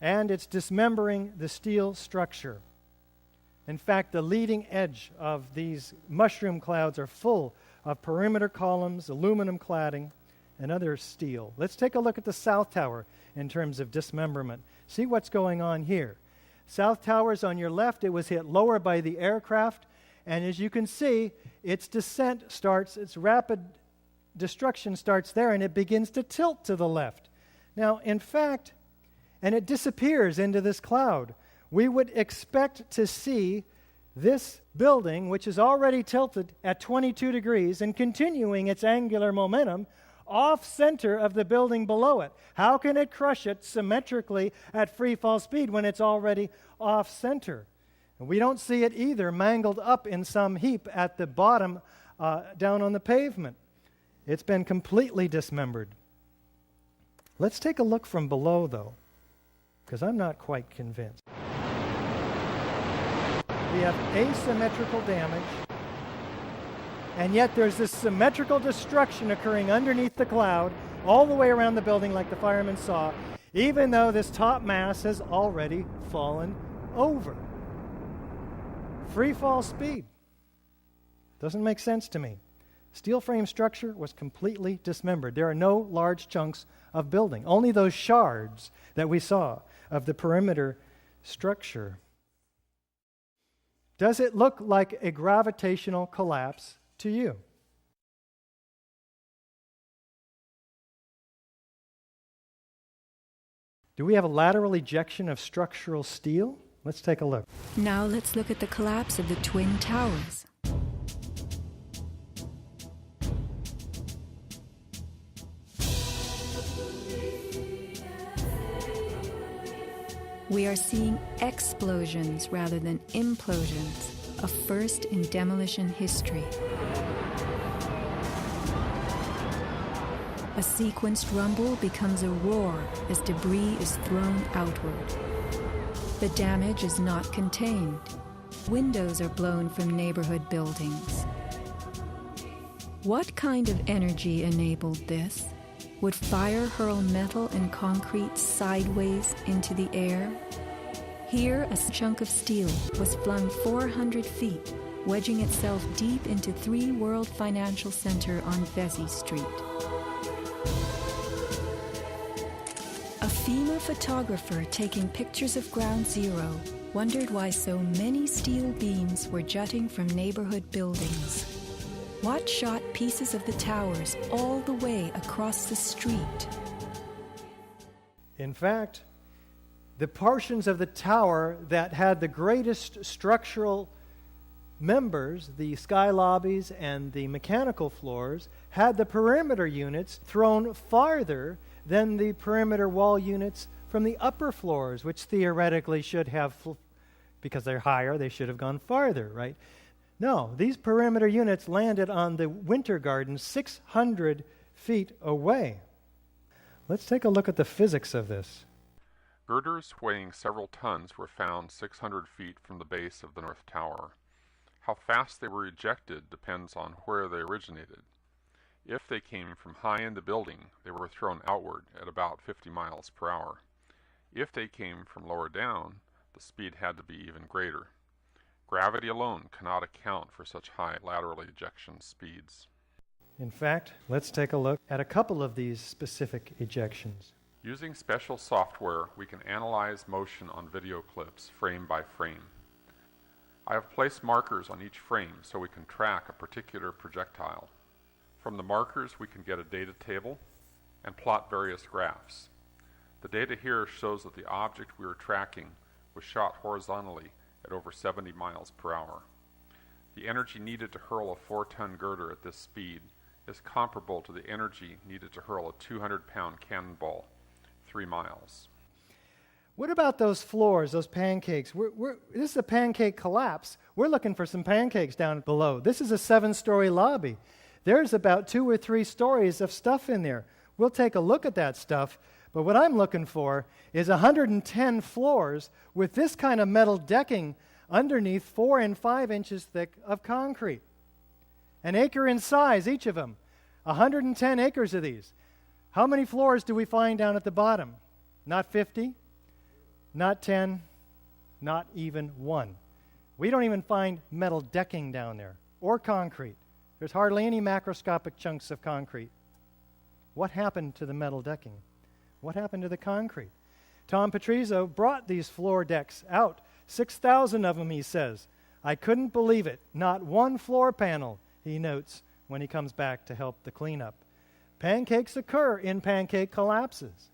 and it's dismembering the steel structure. In fact, the leading edge of these mushroom clouds are full of perimeter columns, aluminum cladding, and other steel. Let's take a look at the South Tower in terms of dismemberment. See what's going on here. South Tower's on your left. It was hit lower by the aircraft, and as you can see, its descent starts, its rapid destruction starts there, and it begins to tilt to the left. Now, in fact, and it disappears into this cloud. We would expect to see this building, which is already tilted at 22 degrees and continuing its angular momentum, off-center of the building below it. How can it crush it symmetrically at free fall speed when it's already off-center? And we don't see it either mangled up in some heap at the bottom down on the pavement. It's been completely dismembered. Let's take a look from below, though, because I'm not quite convinced. We have asymmetrical damage, and yet there's this symmetrical destruction occurring underneath the cloud all the way around the building like the firemen saw, even though this top mass has already fallen over. Free fall speed. Doesn't make sense to me. Steel frame structure was completely dismembered. There are no large chunks of building, only those shards that we saw of the perimeter structure. Does it look like a gravitational collapse to you? Do we have a lateral ejection of structural steel? Let's take a look. Now let's look at the collapse of the Twin Towers. We are seeing explosions rather than implosions, a first in demolition history. A sequenced rumble becomes a roar as debris is thrown outward. The damage is not contained. Windows are blown from neighborhood buildings. What kind of energy enabled this? Would fire hurl metal and concrete sideways into the air? Here, a chunk of steel was flung 400 feet, wedging itself deep into 3 World Financial Center on Vesey Street. A FEMA photographer taking pictures of Ground Zero wondered why so many steel beams were jutting from neighborhood buildings. What shot pieces of the towers all the way across the street? In fact, the portions of the tower that had the greatest structural members, the sky lobbies and the mechanical floors, had the perimeter units thrown farther than the perimeter wall units from the upper floors, which theoretically should have, because they're higher, they should have gone farther, right? No, these perimeter units landed on the Winter Garden 600 feet away. Let's take a look at the physics of this. Girders weighing several tons were found 600 feet from the base of the North Tower. How fast they were ejected depends on where they originated. If they came from high in the building, they were thrown outward at about 50 miles per hour. If they came from lower down, the speed had to be even greater. Gravity alone cannot account for such high lateral ejection speeds. In fact, let's take a look at a couple of these specific ejections. Using special software, we can analyze motion on video clips frame by frame. I have placed markers on each frame so we can track a particular projectile. From the markers, we can get a data table and plot various graphs. The data here shows that the object we were tracking was shot horizontally at over 70 miles per hour. The energy needed to hurl a 4-ton girder at this speed is comparable to the energy needed to hurl a 200-pound cannonball 3 miles. What about those floors, those pancakes? This is a pancake collapse. We're looking for some pancakes down below. This is a 7-story lobby. There's about 2 or 3 stories of stuff in there. We'll take a look at that stuff, but what I'm looking for is 110 floors with this kind of metal decking underneath 4 and 5 inches thick of concrete. An acre in size, each of them. 110 acres of these. How many floors do we find down at the bottom? Not 50? Not 10, not even 1. We don't even find metal decking down there, or concrete. There's hardly any macroscopic chunks of concrete. What happened to the metal decking? What happened to the concrete? Tom Patrizio brought these floor decks out, 6,000 of them, he says. I couldn't believe it. Not one floor panel, he notes when he comes back to help the cleanup. Pancakes occur in pancake collapses.